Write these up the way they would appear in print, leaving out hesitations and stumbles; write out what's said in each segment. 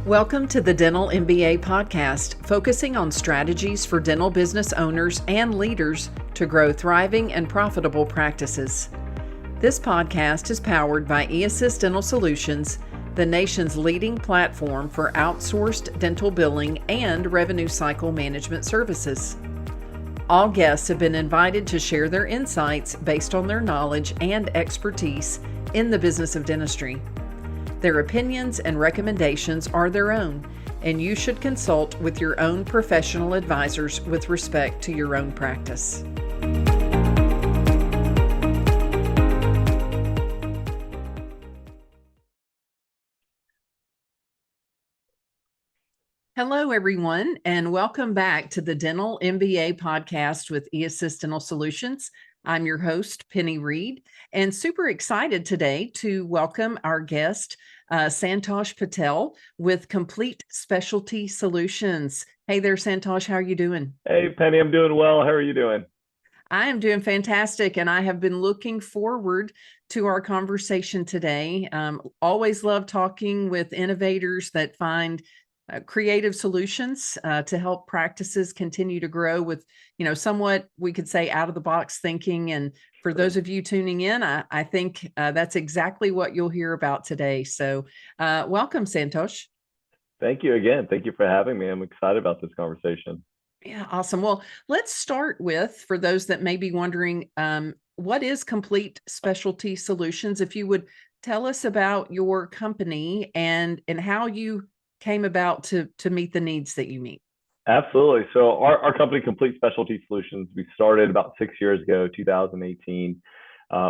Welcome to the Dental MBA podcast, focusing on strategies for dental business owners and leaders to grow thriving and profitable practices. This podcast is powered by eAssist Dental Solutions, the nation's leading platform for outsourced dental billing and revenue cycle management services. All guests have been invited to share their insights based on their knowledge and expertise in the business of dentistry. Their opinions and recommendations are their own, and you should consult with your own professional advisors with respect to your own practice. Hello, everyone, and welcome back to the Dental MBA podcast with eAssist Dental Solutions. I'm your host, Penny Reed, and super excited today to welcome our guest, Santosh Patel with Complete Specialty Solutions. Hey there, Santosh, how are you doing? Hey, Penny, I'm doing well. How are you doing? I am doing fantastic, and I have been looking forward to our conversation today. Always love talking with innovators that find creative solutions to help practices continue to grow with, somewhat, we could say, out of the box thinking. And for those of you tuning in, I think that's exactly what you'll hear about today. So welcome, Santosh. Thank you again. Thank you for having me. I'm excited about this conversation. Yeah, awesome. Well, let's start with, for those that may be wondering, what is Complete Specialty Solutions? If you would tell us about your company and how you came about to meet the needs that you meet. Absolutely. So our company, Complete Specialty Solutions, we started about 6 years ago, 2018,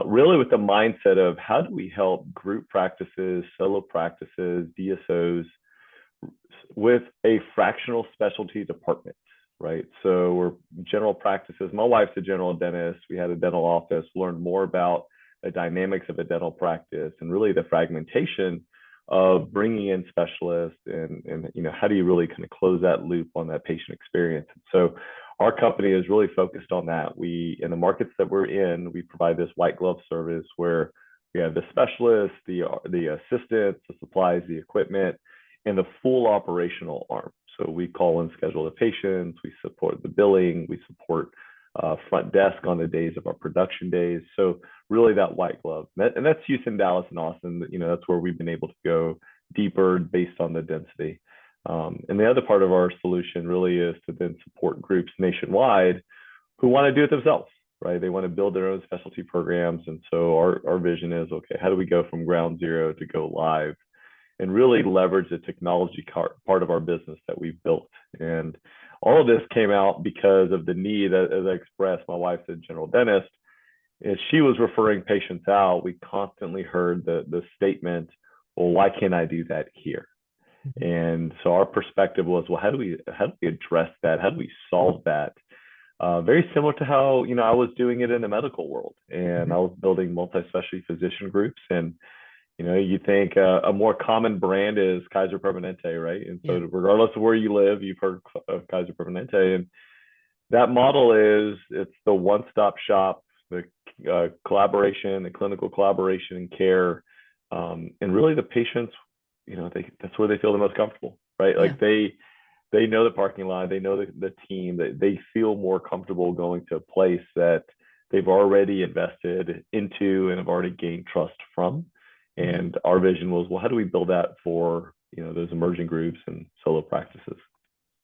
really with the mindset of how do we help group practices, solo practices, DSOs with a fractional specialty department, right? So we're general practices. My wife's a general dentist. We had a dental office, learned more about the dynamics of a dental practice and really the fragmentation of bringing in specialists and how do you really kind of close that loop on that patient experience. So our company is really focused on that. We, in the markets that we're in, we provide this white glove service where we have the specialists, the assistants, the supplies, the equipment, and the full operational arm. So we call and schedule the patients, we support the billing, we support front desk on the days of our production days. So really that white glove, and that's Houston, Dallas, and Austin. That's where we've been able to go deeper based on the density. And the other part of our solution really is to then support groups nationwide who want to do it themselves, right? They want to build their own specialty programs. And so our vision is, okay, how do we go from ground zero to go live and really leverage the technology part of our business that we've built? And all of this came out because of the need, as I expressed. My wife's a general dentist. As she was referring patients out, we constantly heard the statement, well, why can't I do that here? And so our perspective was, well, how do we address that? How do we solve that? Very similar to how, I was doing it in the medical world. And I was building multi-specialty physician groups. And you think a more common brand is Kaiser Permanente, right? And so regardless of where you live, you've heard of Kaiser Permanente. And that model it's the one-stop shop, the collaboration, the clinical collaboration and care. And really the patients, that's where they feel the most comfortable, right? Yeah. Like they know the parking lot, they know the team, they feel more comfortable going to a place that they've already invested into and have already gained trust from. And our vision was, well, how do we build that for, those emerging groups and solo practices?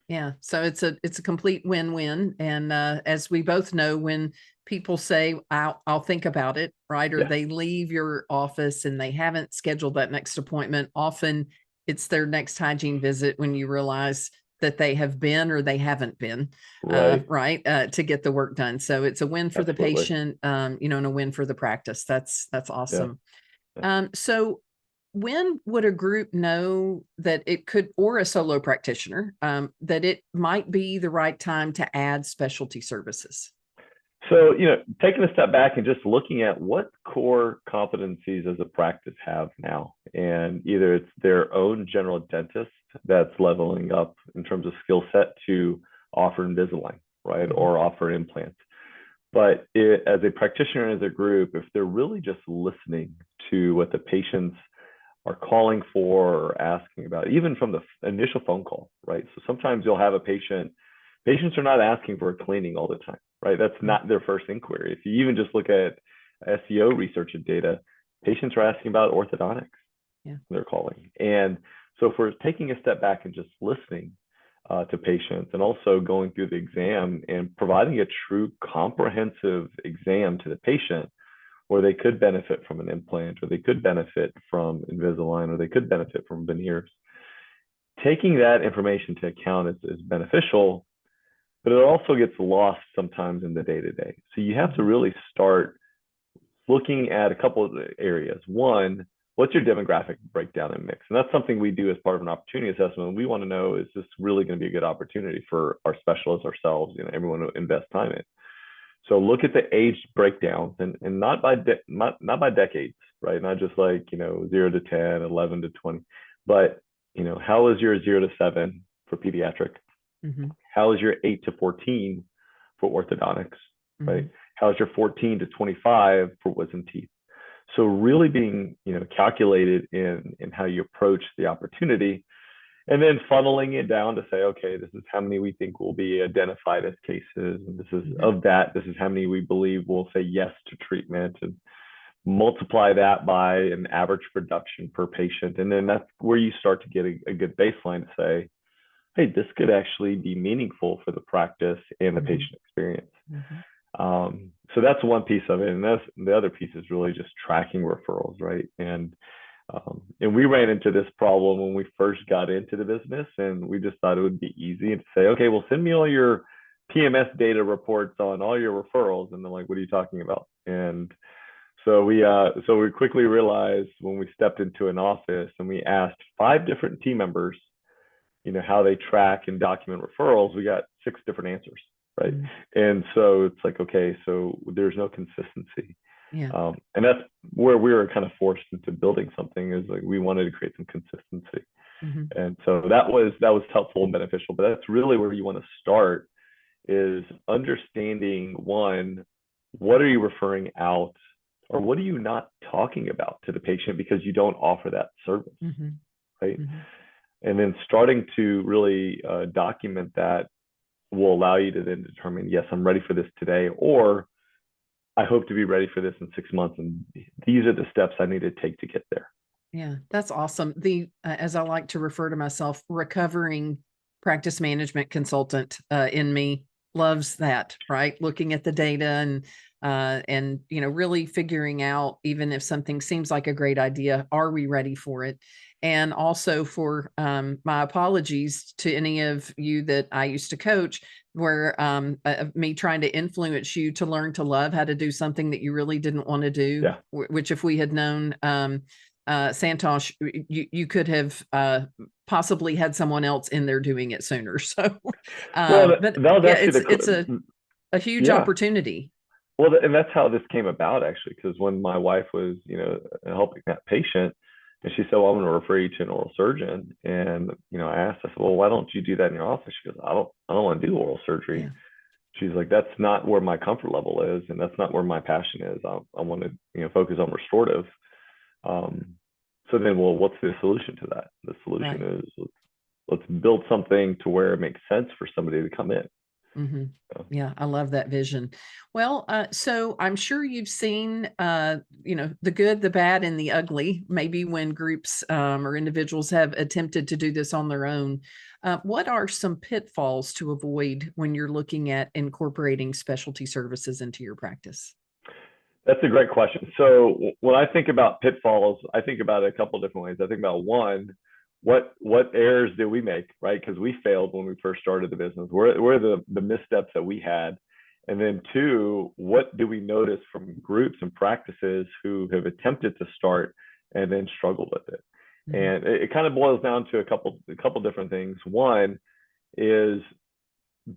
Yeah. So it's a complete win-win. And as we both know, when people say, I'll think about it, right? Or they leave your office and they haven't scheduled that next appointment, often it's their next hygiene visit when you realize that they have been or they haven't been, to get the work done. So it's a win for the patient, and a win for the practice. That's awesome. Yeah. So when would a group know that it could, or a solo practitioner, that it might be the right time to add specialty services? So, taking a step back and just looking at what core competencies does a practice have now, and either it's their own general dentist that's leveling up in terms of skill set to offer Invisalign, right, or offer implants. But as a practitioner, as a group, if they're really just listening to what the patients are calling for or asking about, even from the initial phone call, right? So sometimes you'll have a patients are not asking for a cleaning all the time, right? That's not their first inquiry. If you even just look at SEO research and data, patients are asking about orthodontics. Yeah. They're calling. And so if we're taking a step back and just listening to patients and also going through the exam and providing a true comprehensive exam to the patient, where they could benefit from an implant, or they could benefit from Invisalign, or they could benefit from veneers. Taking that information to account is beneficial, but it also gets lost sometimes in the day-to-day. So you have to really start looking at a couple of areas. One, what's your demographic breakdown and mix? And that's something we do as part of an opportunity assessment. We want to know, is this really going to be a good opportunity for our specialists, ourselves, everyone to invest time in? So look at the age breakdowns, and not by decades, right? Not just like 0 to 10, 11 to 20, but how is your 0 to 7 for pediatric? Mm-hmm. How is your 8 to 14 for orthodontics, mm-hmm. right? How is your 14 to 25 for wisdom teeth? So really being calculated in how you approach the opportunity, and then funneling it down to say, okay, this is how many we think will be identified as cases, and this is mm-hmm. of that, this is how many we believe will say yes to treatment, and multiply that by an average production per patient. And then that's where you start to get a good baseline to say, hey, this could actually be meaningful for the practice and the mm-hmm. patient experience. Mm-hmm. So that's one piece of it. And the other piece is really just tracking referrals, right? And we ran into this problem when we first got into the business, and we just thought it would be easy to say, okay, well, send me all your PMS data reports on all your referrals. And they're like, what are you talking about? And so we quickly realized when we stepped into an office and we asked 5 different team members, how they track and document referrals, we got 6 different answers, right? Mm-hmm. And so it's like, okay, so there's no consistency. Yeah. And that's where we were kind of forced into building something, is like we wanted to create some consistency. Mm-hmm. And so that was helpful and beneficial, but that's really where you want to start, is understanding, one, what are you referring out, or what are you not talking about to the patient because you don't offer that service, mm-hmm. right? Mm-hmm. And then starting to really document that will allow you to then determine, yes, I'm ready for this today, or I hope to be ready for this in 6 months, and these are the steps I need to take to get there. Yeah, that's awesome. As I like to refer to myself, recovering practice management consultant in me loves that, right? Looking at the data and really figuring out, even if something seems like a great idea, are we ready for it? And also for my apologies to any of you that I used to coach, where me trying to influence you to learn to love how to do something that you really didn't want to do, yeah. Which if we had known, Santosh, you could have possibly had someone else in there doing it sooner. So, but yeah, it's a huge opportunity. Well, and that's how this came about, actually, because when my wife was, helping that patient, and she said, well, I'm going to refer you to an oral surgeon. And, I asked, I said, well, why don't you do that in your office? She goes, I don't want to do oral surgery. Yeah. She's like, that's not where my comfort level is, and that's not where my passion is. I want to, focus on restorative. So then, well, what's the solution to that? The solution is let's build something to where it makes sense for somebody to come in. Mm-hmm. Yeah, I love that vision. Well, so I'm sure you've seen, the good, the bad, and the ugly, maybe when groups or individuals have attempted to do this on their own. What are some pitfalls to avoid when you're looking at incorporating specialty services into your practice? That's a great question. So when I think about pitfalls, I think about it a couple of different ways. I think about, one, what errors did we make, right? Because we failed when we first started the business. Where are the missteps that we had? And then 2, what do we notice from groups and practices who have attempted to start and then struggled with it? Mm-hmm. And it kind of boils down to a couple different things. One is,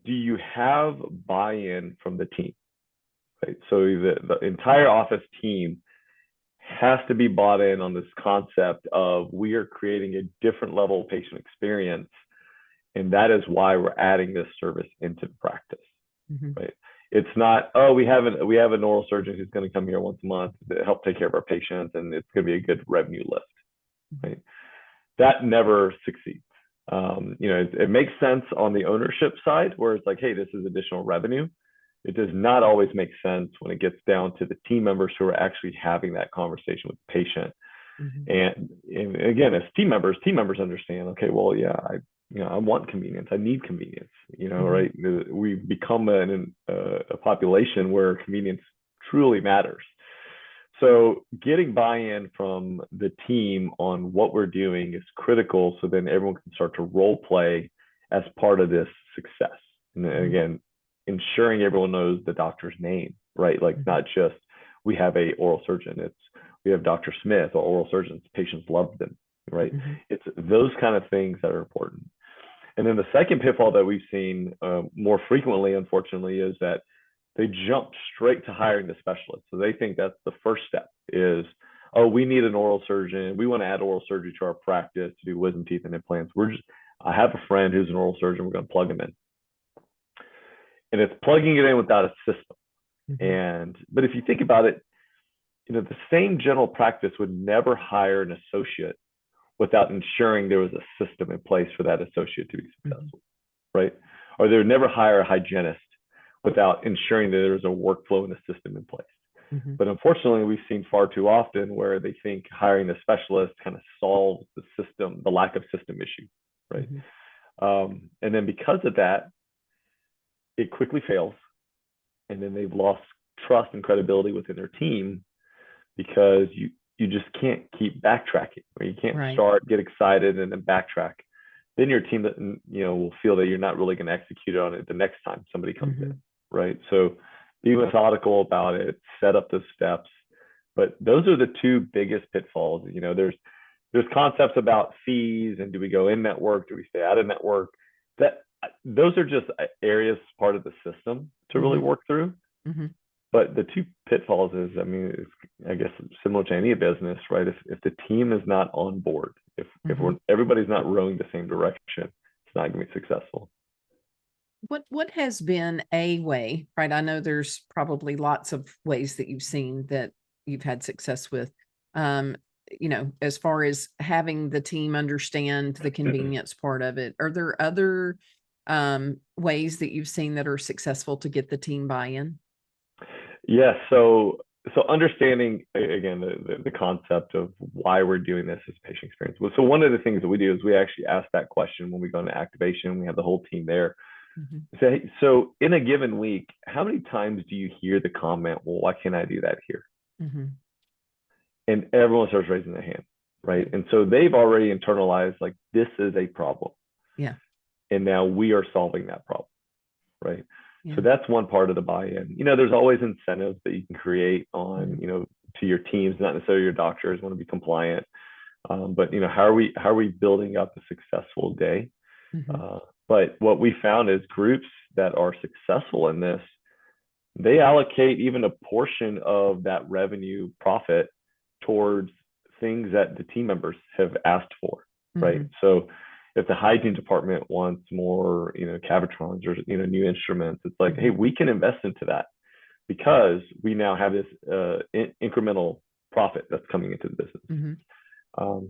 do you have buy-in from the team? Right? So the entire office team has to be bought in on this concept of, we are creating a different level of patient experience, and that is why we're adding this service into the practice. Mm-hmm. Right? It's not, oh, we have an oral surgeon who's going to come here once a month to help take care of our patients, and it's going to be a good revenue lift. Mm-hmm. that never succeeds. It makes sense on the ownership side where it's like, hey, this is additional revenue. It does not always make sense when it gets down to the team members who are actually having that conversation with the patient. Mm-hmm. And again, as team members understand, okay, well, yeah, I want convenience. I need convenience, right? We become a population where convenience truly matters. So getting buy-in from the team on what we're doing is critical. So then everyone can start to role play as part of this success. And again, ensuring everyone knows the doctor's name, right? Like not just we have a oral surgeon, it's we have Dr. Smith or oral surgeons, patients love them, right? It's those kind of things that are important. And then the second pitfall that we've seen more frequently, unfortunately, is that they jump straight to hiring the specialist. So they think that's the first step is, oh, we need an oral surgeon. We want to add oral surgery to our practice to do wisdom teeth and implants. I have a friend who's an oral surgeon. We're going to plug him in. And it's plugging it in without a system. But if you think about it, the same general practice would never hire an associate without ensuring there was a system in place for that associate to be successful, right? Or they would never hire a hygienist without ensuring that there's a workflow and a system in place. But unfortunately, we've seen far too often where they think hiring a specialist kind of solves the lack of system issue, right? And then because of that, it quickly fails. And then they've lost trust and credibility within their team because you just can't keep backtracking, or you can't get excited and then backtrack. Then your team will feel that you're not really going to execute on it the next time somebody comes in, right? So be methodical about it, set up those steps. But those are the two biggest pitfalls. There's concepts about fees and do we go in network, do we stay out of network? Those are just areas part of the system to really work through. But the two pitfalls is, I guess similar to any business, right? If the team is not on board, if everybody's not rowing the same direction, it's not going to be successful. What has been a way, right? I know there's probably lots of ways that you've seen that you've had success with, as far as having the team understand the convenience part of it. Are there other ways that you've seen that are successful to get the team buy-in? Yes. So understanding again the concept of why we're doing this as patient experience. So one of the things that we do is we actually ask that question when we go into activation. We have the whole team there. Say, so in a given week, how many times do you hear the comment, well, why can't I do that here? And everyone starts raising their hand, right? And so they've already internalized, like, this is a problem. Yeah. And now we are solving that problem, right? So that's one part of the buy-in. There's always incentives that you can create on, to your teams, not necessarily your doctors want to be compliant. But how are we building up a successful day? But what we found is groups that are successful in this, they allocate even a portion of that revenue profit towards things that the team members have asked for, right? So if the hygiene department wants more, Cavitrons or, new instruments, it's like, hey, we can invest into that because we now have this incremental profit that's coming into the business.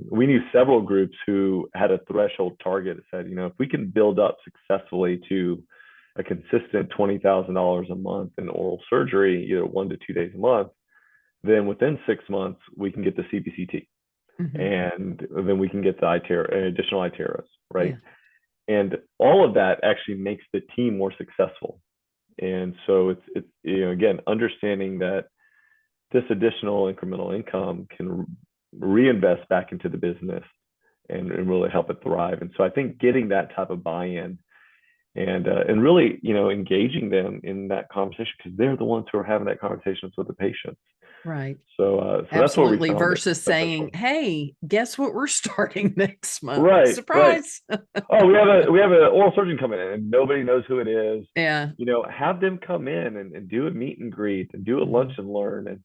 We knew several groups who had a threshold target that said, if we can build up successfully to a consistent $20,000 a month in oral surgery, 1 to 2 days a month, then within 6 months, we can get the CPCT. And then we can get the additional iTeros, right? And all of that actually makes the team more successful. And so it's again, understanding that this additional incremental income can reinvest back into the business and really help it thrive. And so I think getting that type of buy-in and really, engaging them in that conversation, because they're the ones who are having that conversations with the patients. Right. So that's what we found. Versus saying, hey, guess what we're starting next month? Right. Surprise. Right. Oh, we have an oral surgeon coming in and nobody knows who it is. Yeah. Have them come in and do a meet and greet and do a lunch and learn and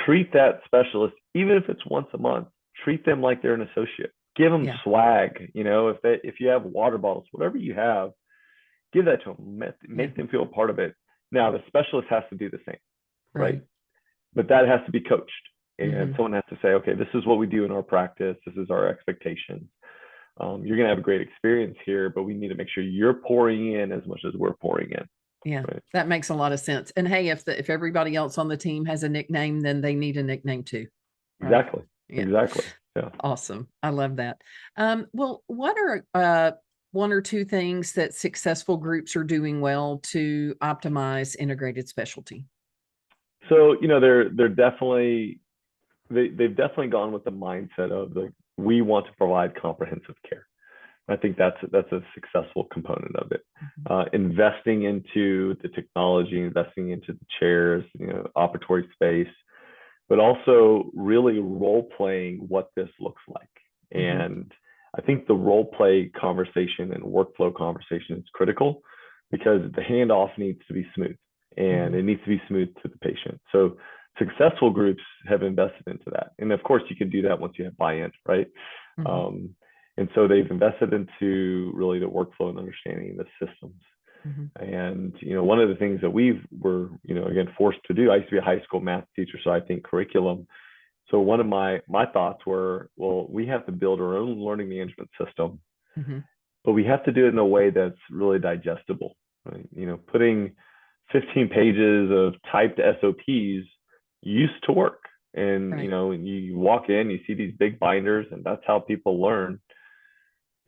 treat that specialist, even if it's once a month, treat them like they're an associate. Give them swag. If you have water bottles, whatever you have, give that to them. Make them feel a part of it. Now, the specialist has to do the same, right? But that has to be coached. And someone has to say, okay, this is what we do in our practice. This is our expectations. You're going to have a great experience here, but we need to make sure you're pouring in as much as we're pouring in. Yeah, right? that makes a lot of sense. And hey, if everybody else on the team has a nickname, then they need a nickname too. Right? Exactly. Yeah. Exactly. Yeah. Awesome. I love that. Well, what are one or two things that successful groups are doing well to optimize integrated specialty? So, they're definitely they've definitely gone with the mindset of like, we want to provide comprehensive care. I think that's a successful component of it. Investing into the technology, investing into the chairs, operatory space, but also really role playing what this looks like. And I think the role play conversation and workflow conversation is critical because the handoff needs to be smooth and it needs to be smooth to the patient. So successful groups have invested into that. And of course, you can do that once you have buy-in, right? And so they've invested into really the workflow and understanding the systems. And one of the things that we were again forced to do, I used to be a high school math teacher, so I think curriculum. So one of my thoughts were, well, we have to build our own learning management system, but we have to do it in a way that's really digestible. Right? Putting 15 pages of typed SOPs used to work, and you walk in, you see these big binders, and that's how people learn.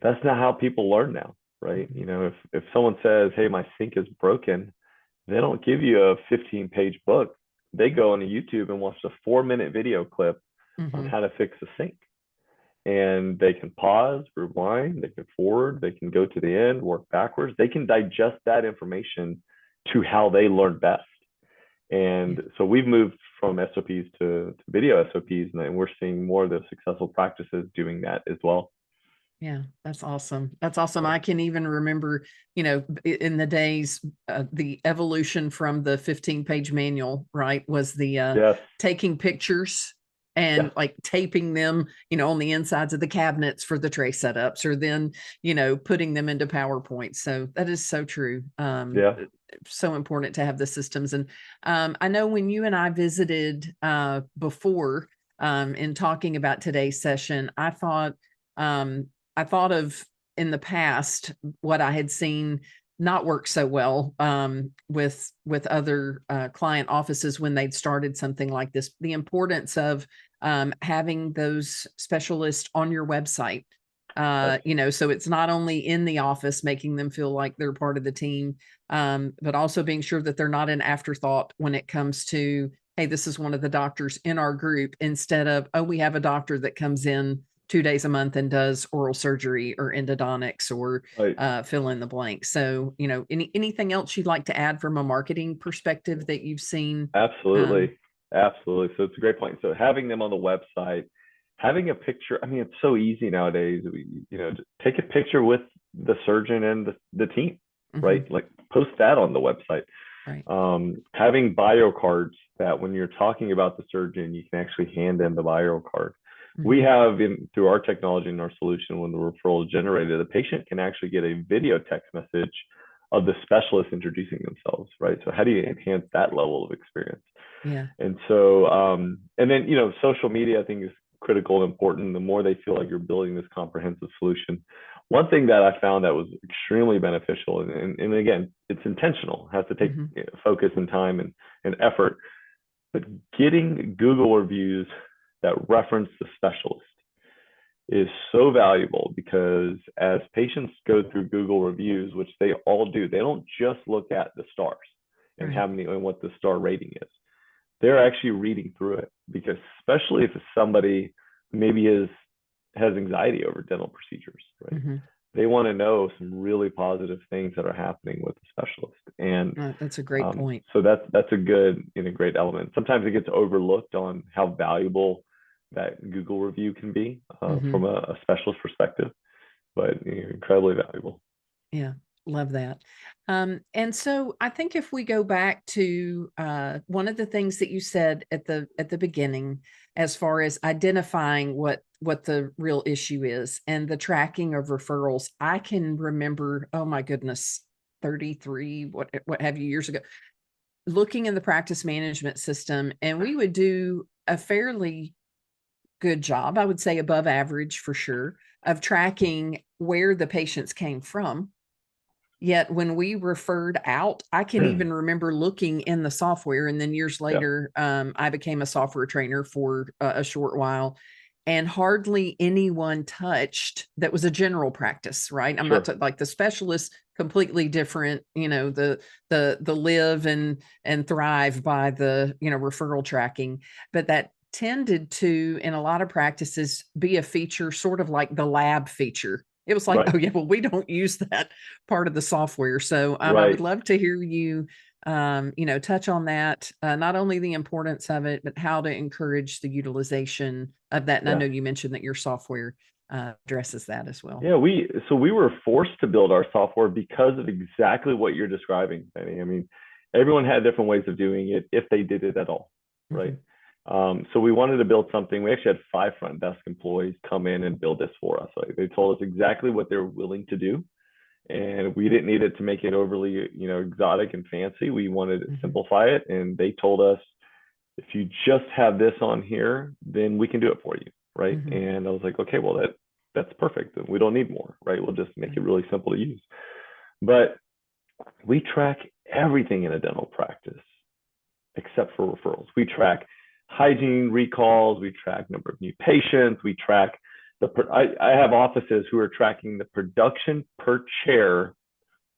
That's not how people learn now. Right? If someone says, hey, my sink is broken, they don't give you a 15-page book. They go on YouTube and watch a 4-minute video clip on how to fix a sink. And they can pause, rewind, they can forward, they can go to the end, work backwards. They can digest that information to how they learn best. And so we've moved from SOPs to video SOPs, and we're seeing more of the successful practices doing that as well. Yeah, that's awesome. That's awesome. I can even remember, in the days, the evolution from the 15-page manual, right, was the taking pictures and like taping them, on the insides of the cabinets for the tray setups, or then, putting them into PowerPoint. So that is so true. So important to have the systems. And I know when you and I visited before in talking about today's session, I thought of in the past what I had seen not work so well with other client offices when they'd started something like this. The importance of having those specialists on your website, so it's not only in the office making them feel like they're part of the team, but also being sure that they're not an afterthought when it comes to, hey, this is one of the doctors in our group, instead of, oh, we have a doctor that comes in 2 days a month and does oral surgery or endodontics or fill in the blank. So, anything else you'd like to add from a marketing perspective that you've seen? Absolutely. Absolutely. So it's a great point. So having them on the website, having a picture, I mean, it's so easy nowadays. Take a picture with the surgeon and the team, right? Like post that on the website. Right. Having bio cards that when you're talking about the surgeon, you can actually hand them the bio card. We have through our technology and our solution, when the referral is generated, the patient can actually get a video text message of the specialist introducing themselves, right? So how do you enhance that level of experience? Yeah. And so, and then, social media, I think, is critical and important. The more they feel like you're building this comprehensive solution. One thing that I found that was extremely beneficial, and again, it's intentional, has to take focus and time and effort, but getting Google reviews that reference the specialist is so valuable, because as patients go through Google reviews, which they all do, they don't just look at the stars and how many and what the star rating is. They're actually reading through it, because especially if it's somebody who maybe has anxiety over dental procedures, right? They want to know some really positive things that are happening with the specialist. And that's a great point. So that's a good great element. Sometimes it gets overlooked on how valuable that Google review can be from a specialist perspective, but incredibly valuable. Yeah, love that. And so I think if we go back to one of the things that you said at the beginning, as far as identifying what the real issue is and the tracking of referrals, I can remember, oh my goodness, 33, what have you, years ago, looking in the practice management system, and we would do a fairly good job, I would say above average for sure, of tracking where the patients came from. Yet when we referred out, I can even remember looking in the software, and then years Yeah, later, I became a software trainer for a short while, and hardly anyone touched that was a general practice, right? I'm not sure. like the specialist, completely different, the live and thrive by the, referral tracking, but that tended to, in a lot of practices, be a feature sort of like the lab feature. It was like, Right, oh yeah, well, we don't use that part of the software. So I would right. love to hear you, touch on that, not only the importance of it, but how to encourage the utilization of that. And I Yeah. know you mentioned that your software addresses that as well. Yeah, we were forced to build our software because of exactly what you're describing, Penny. I mean, everyone had different ways of doing it if they did it at all, right? Mhm. So we wanted to build something. We actually had 5 front desk employees come in and build this for us. Like they told us exactly what they were willing to do, and we didn't need it to make it overly, exotic and fancy. We wanted to Mhm. simplify it, and they told us if you just have this on here, then we can do it for you, right? Mhm. And I was like, okay, well that's perfect. We don't need more, right? We'll just make it Right. really simple to use. But we track everything in a dental practice except for referrals. We track hygiene recalls, we track number of new patients, we track I have offices who are tracking the production per chair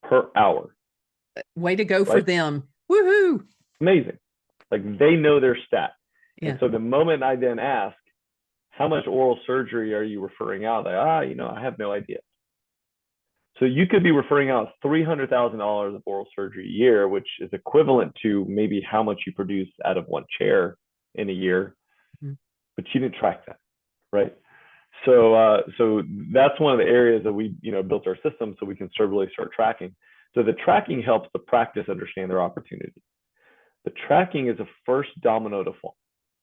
per hour, Way to go for right? them. Woohoo. Amazing. Like they know their stat. And Yeah. so the moment I then ask, how much oral surgery are you referring out? I have no idea. So you could be referring out $300,000 of oral surgery a year, which is equivalent to maybe how much you produce out of one chair in a year, Mhm. but you didn't track that, right? So that's one of the areas that we built our system so we can really start tracking. So the tracking helps the practice understand their opportunity. The tracking is a first domino to fall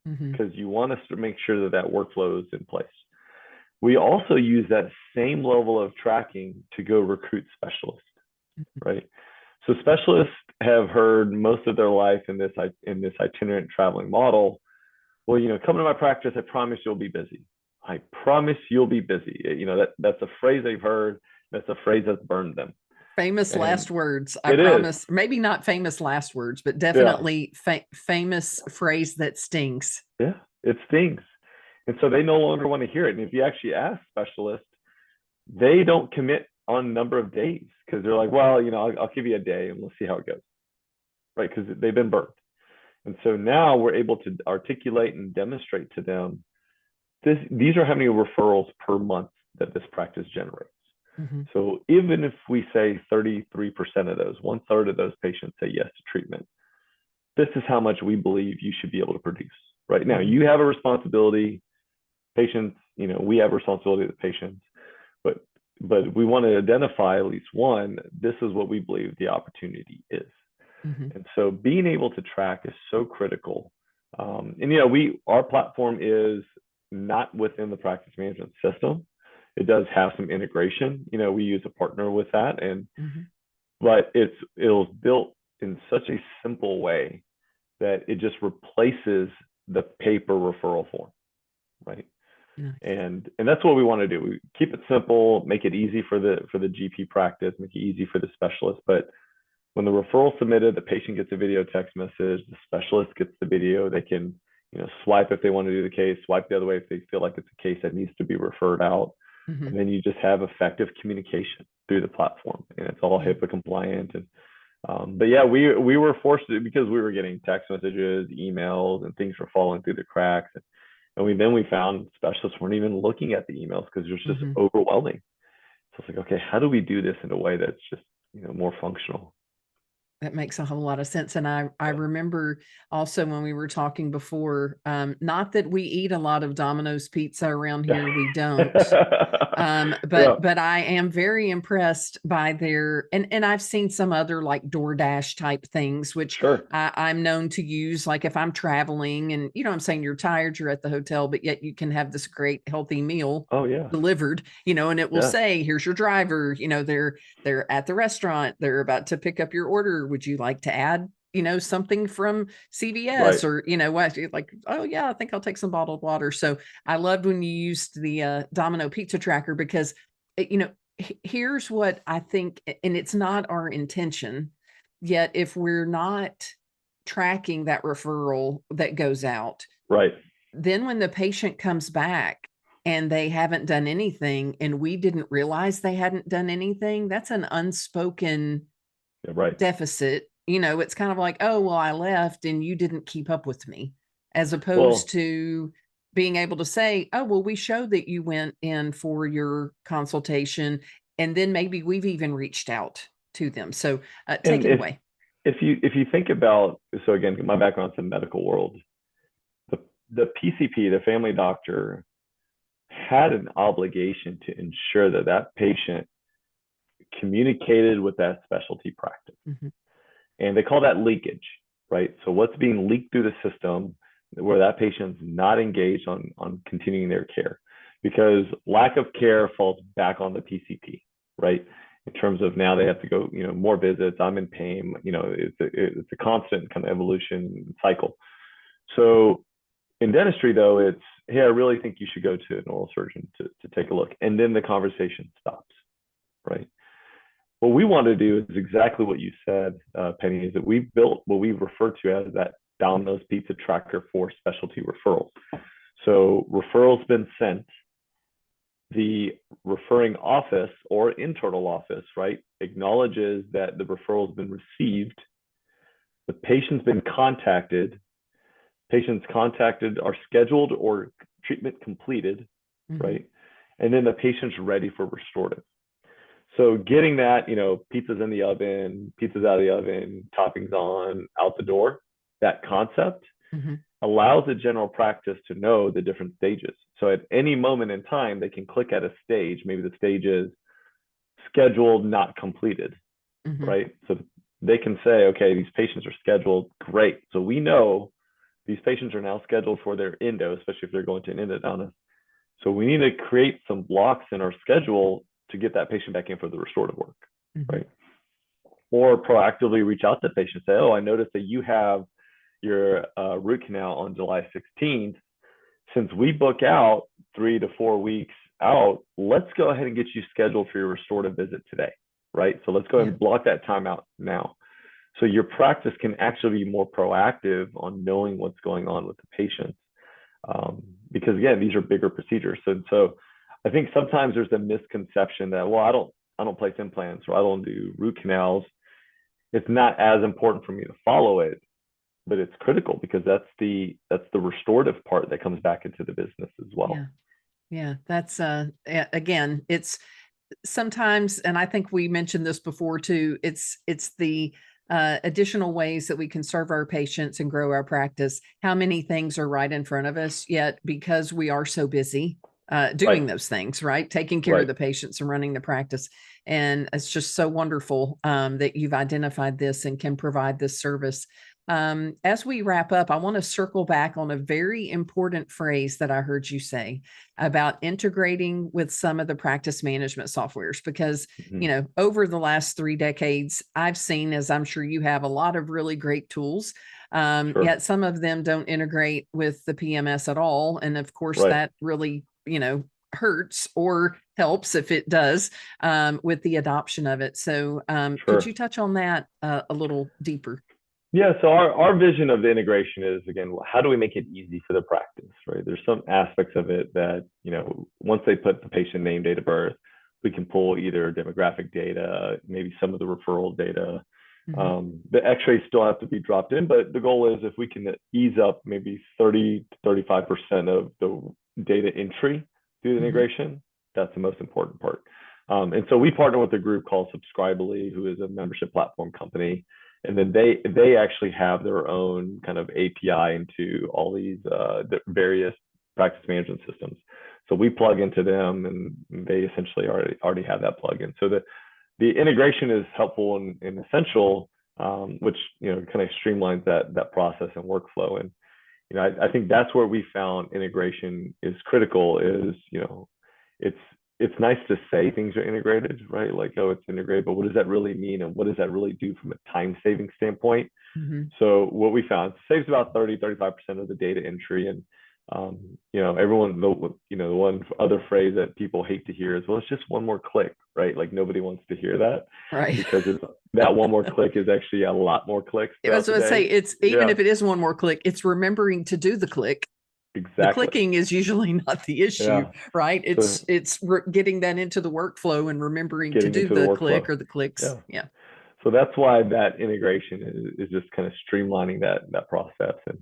Mhm. because you want to make sure that that workflow is in place. We also use that same level of tracking to go recruit specialists, Mhm. right? So specialists have heard most of their life in this itinerant traveling model. Well, come to my practice, I promise you'll be busy. I promise you'll be busy. That's a phrase they've heard. That's a phrase that's burned them. Famous And last words. I it is, promise. Maybe not famous last words, but yeah, definitely famous phrase that stings. yeah, it stings. And so they no longer want to hear it. And if you actually ask specialists, they don't commit on number of days because they're like, well, I'll give you a day and we'll see how it goes, right? Because they've been burnt. And so now we're able to articulate and demonstrate to them these are how many referrals per month that this practice generates. Mhm. So even if we say 33% of those, 1/3 of those patients say yes to treatment, this is how much we believe you should be able to produce. Right now, Mhm. you have a responsibility, patients, we have a responsibility to the patients, but we want to identify at least one, this is what we believe the opportunity is. Mhm. And so being able to track is so critical. And our platform is not within the practice management system. It does have some integration. We use a partner with that, Mhm. but it was built in such a simple way that it just replaces the paper referral form, right? Nice. And that's what we want to do. We keep it simple, make it easy for the GP practice, make it easy for the specialist. But when the referral is submitted, the patient gets a video text message, the specialist gets the video. They can, swipe if they want to do the case, swipe the other way if they feel like it's a case that needs to be referred out. Mhm. And then you just have effective communication through the platform, and it's all Yeah. HIPAA compliant. And but yeah, we were forced to because we were getting text messages, emails, and things were falling through the cracks. And we found specialists weren't even looking at the emails because it was just Mhm. overwhelming. So it's like, okay, how do we do this in a way that's just more functional? That makes a whole lot of sense. And I remember also when we were talking before, not that we eat a lot of Domino's pizza around here, we don't. Yeah, But I am very impressed by their, and I've seen some other like DoorDash type things, which sure. I'm known to use. Like if I'm traveling and I'm saying you're tired, you're at the hotel, but yet you can have this great healthy meal Oh yeah, delivered, and it will yeah, say, here's your driver, they're at the restaurant, they're about to pick up your order. Would you like to add, something from CVS Right. or, what, like, oh yeah, I think I'll take some bottled water. So I loved when you used the Domino pizza tracker because, here's what I think, and it's not our intention, yet if we're not tracking that referral that goes out, Right. then when the patient comes back and they haven't done anything and we didn't realize they hadn't done anything, that's an unspoken Yeah, right. deficit. It's kind of like, oh, well, I left and you didn't keep up with me, as opposed Well, to being able to say, oh, well, we showed that you went in for your consultation. And then maybe we've even reached out to them. So take and it away. if you think about, so again, my background's in the medical world, the PCP, the family doctor, had an obligation to ensure that that patient communicated with that specialty practice. Mhm. And they call that leakage, right? So what's being leaked through the system where that patient's not engaged on continuing their care, because lack of care falls back on the PCP, right? In terms of now they have to go, more visits, I'm in pain, it's a constant kind of evolution cycle. So in dentistry though, it's, hey, I really think you should go to an oral surgeon to take a look. And then the conversation stops, right? What we want to do is exactly what you said, Penny, is that we've built what we refer to as that Domino's pizza tracker for specialty referrals. So referrals been sent, the referring office or internal office, right, acknowledges that the referral has been received, the patient's been contacted, patients contacted are scheduled or treatment completed, Mhm. right? And then the patient's ready for restorative. So getting that, pizza's in the oven, pizza's out of the oven, toppings on, out the door, that concept Mhm. allows the general practice to know the different stages. So at any moment in time, they can click at a stage. Maybe the stage is scheduled, not completed, Mhm. right? So they can say, okay, these patients are scheduled. Great. So we know these patients are now scheduled for their endo, especially if they're going to an endodontist. So we need to create some blocks in our schedule to get that patient back in for the restorative work, Mhm. right? Or proactively reach out to the patient, say, oh, I noticed that you have your root canal on July 16th. Since we book out 3 to 4 weeks out, let's go ahead and get you scheduled for your restorative visit today, right? So let's go ahead Yeah. and block that time out now. So your practice can actually be more proactive on knowing what's going on with the patient. Because again, these are bigger procedures. So I think sometimes there's a misconception that, well, I don't place implants or I don't do root canals. It's not as important for me to follow it, but it's critical because that's the restorative part that comes back into the business as well. Yeah. Yeah. That's again, it's sometimes, and I think we mentioned this before too, it's the additional ways that we can serve our patients and grow our practice. How many things are right in front of us, yet because we are so busy Right, doing those things, right? Taking care of right. the patients and running the practice. And it's just so wonderful that you've identified this and can provide this service. As we wrap up, I want to circle back on a very important phrase that I heard you say about integrating with some of the practice management softwares, because, Mhm. over the last 3 decades, I've seen, as I'm sure you have, a lot of really great tools. Sure. Yet some of them don't integrate with the PMS at all. And of course, Right. that really, hurts or helps if it does with the adoption of it. So could Sure. you touch on that a little deeper? Yeah, so our vision of the integration is, again, how do we make it easy for the practice, right? There's some aspects of it that, once they put the patient name, date of birth, we can pull either demographic data, maybe some of the referral data. Mhm. The x-rays still have to be dropped in, but the goal is if we can ease up maybe 30 to 35% of the data entry through the Mhm. integration, that's the most important part. And so we partner with a group called Subscribely, who is a membership platform company, and then they actually have their own kind of API into all these various practice management systems. So we plug into them, and they essentially already have that plugin. So the integration is helpful and essential, which kind of streamlines that process and workflow. And I think that's where we found integration is critical. Is it's it's nice to say things are integrated, right? Like, oh, it's integrated, but what does that really mean? And what does that really do from a time saving standpoint? Mm-hmm. So what we found saves about 35% of the data entry. And, everyone, the one other phrase that people hate to hear is, well, it's just one more click, right? Like nobody wants to hear that Right. because that one more click is actually a lot more clicks I was throughout the going to say, day. it's even if it is one more click, it's remembering to do the click. The Exactly. clicking is usually not the issue, Yeah. right? So It's getting that into the workflow and remembering to getting do into the the workflow. click or the clicks. Yeah. Yeah. So that's why that integration is just kind of streamlining that process. And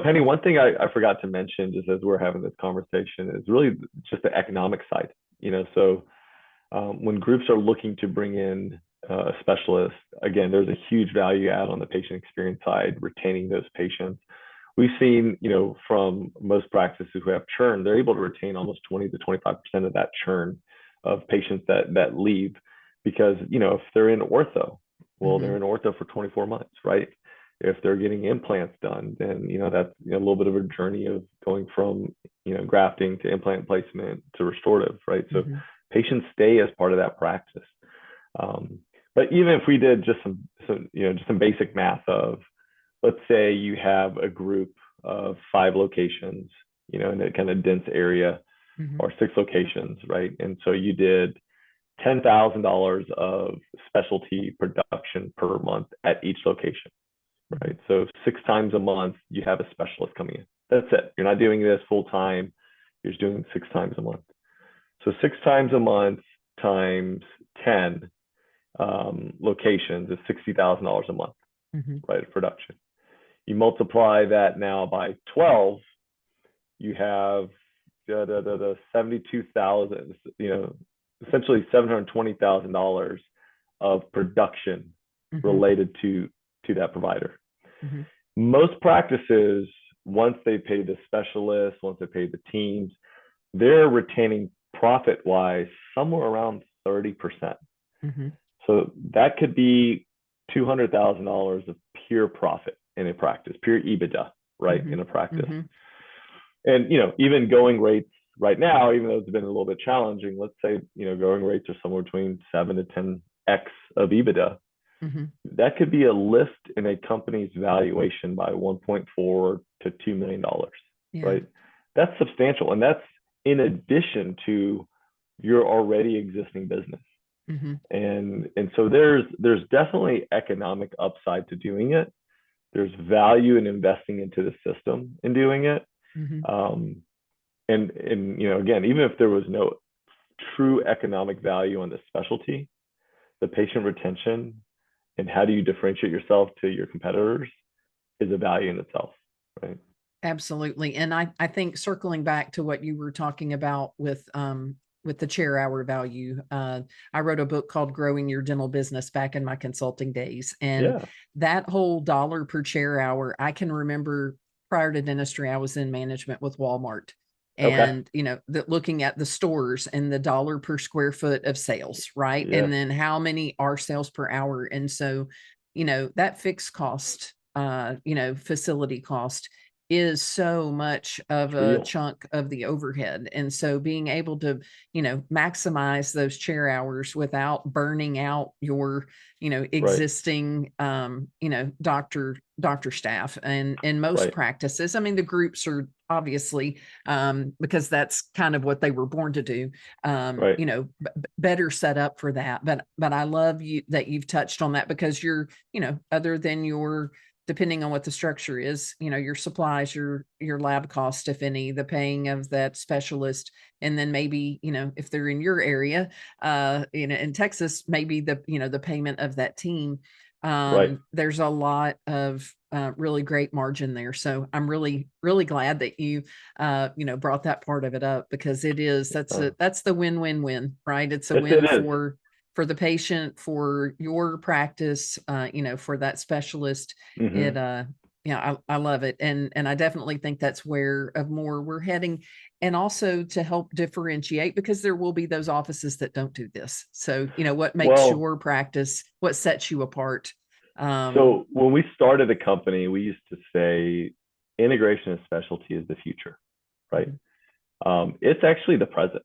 Penny, one thing I forgot to mention just as we're having this conversation is really just the economic side. So when groups are looking to bring in a specialist, again, there's a huge value add on the patient experience side, retaining those patients. We've seen, from most practices who have churn, they're able to retain almost 20 to 25% of that churn of patients that leave because, if they're in ortho, well, they're in ortho for 24 months, right? If they're getting implants done, then, that's a little bit of a journey of going from, grafting to implant placement to restorative, right? So Mm-hmm. patients stay as part of that practice. But even if we did just some basic math of, let's say you have a group of 5 locations, in a kind of dense area, Mm-hmm. or 6 locations, right? And so you did $10,000 of specialty production per month at each location, right? So 6 times a month, you have a specialist coming in. That's it. You're not doing this full time. You're just doing 6 times a month. So 6 times a month times 10 locations is $60,000 a month, Mm-hmm. right, of production. You multiply that now by 12, you have 72,000, essentially $720,000 of production Mm-hmm. related to that provider. Mm-hmm. Most practices, once they pay the specialists, once they pay the teams, they're retaining profit wise somewhere around 30%. Mm-hmm. So that could be $200,000 of pure profit in a practice, pure EBITDA, right, Mm-hmm. in a practice. Mm-hmm. And even going rates right now, even though it's been a little bit challenging, let's say going rates are somewhere between 7 to 10x of EBITDA. Mm-hmm. That could be a lift in a company's valuation by 1.4 to $2 million, Yeah. right? That's substantial, and that's in addition to your already existing business. Mm-hmm. And so there's definitely economic upside to doing it. There's value in investing into the system in doing it. Mm-hmm. And again, even if there was no true economic value on the specialty, the patient retention and how do you differentiate yourself to your competitors is a value in itself, right? Absolutely. And I think circling back to what you were talking about with the chair hour value, I wrote a book called Growing Your Dental Business back in my consulting days. And Yeah. that whole dollar per chair hour, I can remember prior to dentistry, I was in management with Walmart. Okay. And looking at the stores and the dollar per square foot of sales, right? Yes. And then how many are sales per hour. And so, that fixed cost, facility cost is so much of It's a real. chunk of the overhead. And so being able to, maximize those chair hours without burning out your, Right. existing, doctor staff. And in most Right. practices, I mean, the groups are obviously, because that's kind of what they were born to do, Right. better set up for that. But I love that you've touched on that because you're, other than your, depending on what the structure is, your supplies, your lab cost, if any, the paying of that specialist, and then maybe, if they're in your area, in Texas, maybe the payment of that team. Right. There's a lot of really great margin there. So I'm really, really glad that you, brought that part of it up because that's the win-win-win, right? It's a Yes, it win is. for the patient, for your practice, for that specialist. It, Mm-hmm. I love it. And I definitely think that's where of more we're heading. And also to help differentiate, because there will be those offices that don't do this. So, what makes Well, your practice, what sets you apart? so when we started the company, we used to say integration of specialty is the future, right? Mhm. It's actually the present.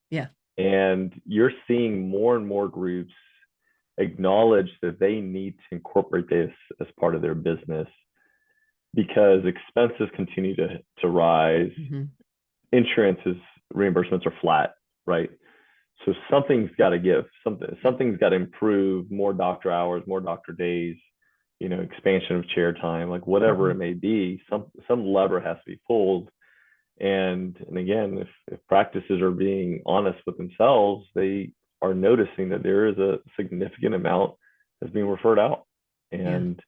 Yeah. And you're seeing more and more groups acknowledge that they need to incorporate this as part of their business because expenses continue to rise. Mm-hmm. Insurances reimbursements are flat, right? So something's got to give. Something's got to improve. More doctor hours, more doctor days, expansion of chair time, like whatever it may be. Some lever has to be pulled. And again, if practices are being honest with themselves, they are noticing that there is a significant amount that's being referred out. And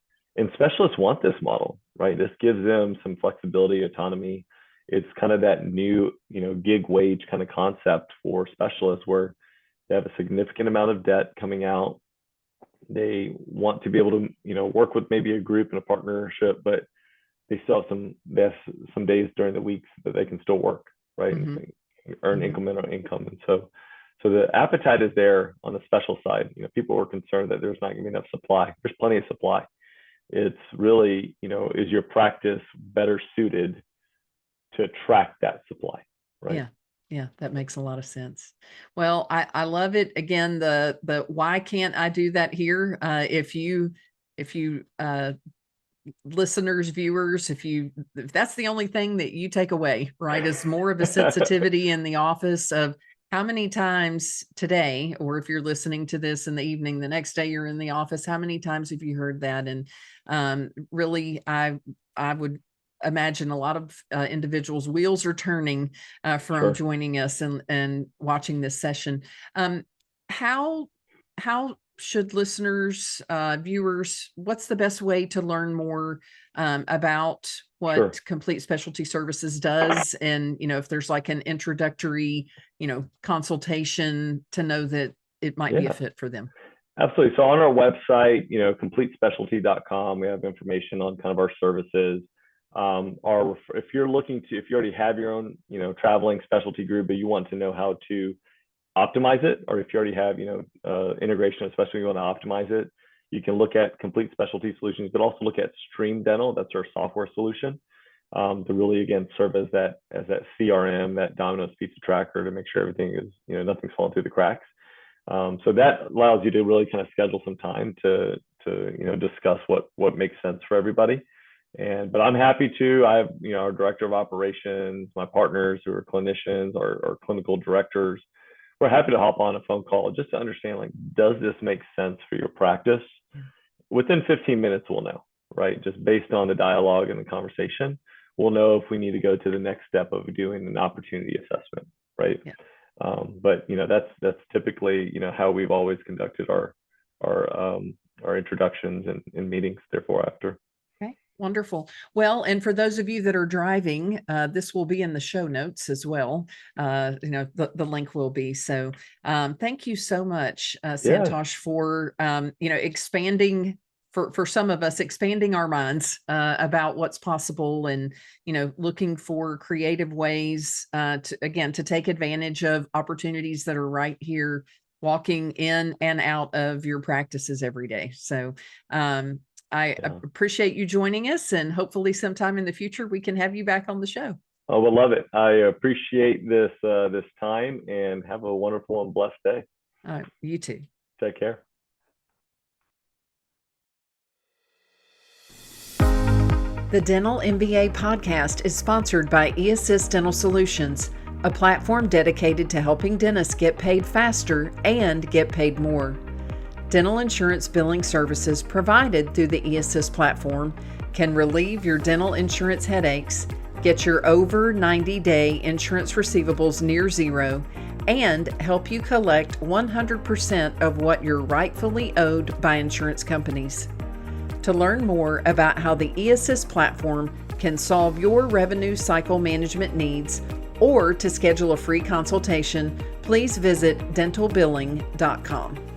specialists want this model, right? This gives them some flexibility, autonomy. It's kind of that new, gig wage kind of concept for specialists where they have a significant amount of debt coming out. They want to be able to, work with maybe a group and a partnership, but they still have some days during the weeks that they can still work, right? Mm-hmm. And earn incremental income. And so the appetite is there on the special side. People were concerned that there's not going to be enough supply. There's plenty of supply. It's really, is your practice better suited to attract that supply, right? Yeah, that makes a lot of sense. Well, I love it. Again, the why can't I do that here? If you listeners, viewers, if that's the only thing that you take away, right, is more of a sensitivity in the office of how many times today, or if you're listening to this in the evening, the next day you're in the office, how many times have you heard that? And really, I would imagine a lot of individuals' wheels are turning from joining us and watching this session. How should listeners, viewers, what's the best way to learn more about what Complete Specialty Services does? And, if there's like an introductory, consultation to know that it might be a fit for them. Absolutely. So on our website, completespecialty.com, we have information on kind of our services. If you already have your own, traveling specialty group, but you want to know how to optimize it, or if you already have, integration, especially if you want to optimize it, you can look at Complete Specialty Solutions, but also look at Stream Dental. That's our software solution to really, again, serve as that CRM, that Domino pizza tracker to make sure everything is, nothing's falling through the cracks. So that allows you to really kind of schedule some time to discuss what makes sense for everybody. But I'm happy to. I have, our director of operations, my partners who are clinicians, our clinical directors. We're happy to hop on a phone call just to understand, like, does this make sense for your practice? Within 15 minutes, we'll know, right? Just based on the dialogue and the conversation, we'll know if we need to go to the next step of doing an opportunity assessment, right? But that's typically how we've always conducted our introductions and meetings. Therefore, after. Wonderful. Well, and for those of you that are driving, this will be in the show notes as well. The link will be. So thank you so much, Santosh, for, expanding for some of us, expanding our minds about what's possible and, looking for creative ways to take advantage of opportunities that are right here, walking in and out of your practices every day. So I appreciate you joining us, and hopefully sometime in the future we can have you back on the show. Oh, we'll love it. I appreciate this time, and have a wonderful and blessed day. All right, you too. Take care. The Dental MBA podcast is sponsored by eAssist Dental Solutions, a platform dedicated to helping dentists get paid faster and get paid more. Dental insurance billing services provided through the eAssist platform can relieve your dental insurance headaches, get your over 90-day insurance receivables near zero, and help you collect 100% of what you're rightfully owed by insurance companies. To learn more about how the eAssist platform can solve your revenue cycle management needs, or to schedule a free consultation, please visit dentalbilling.com.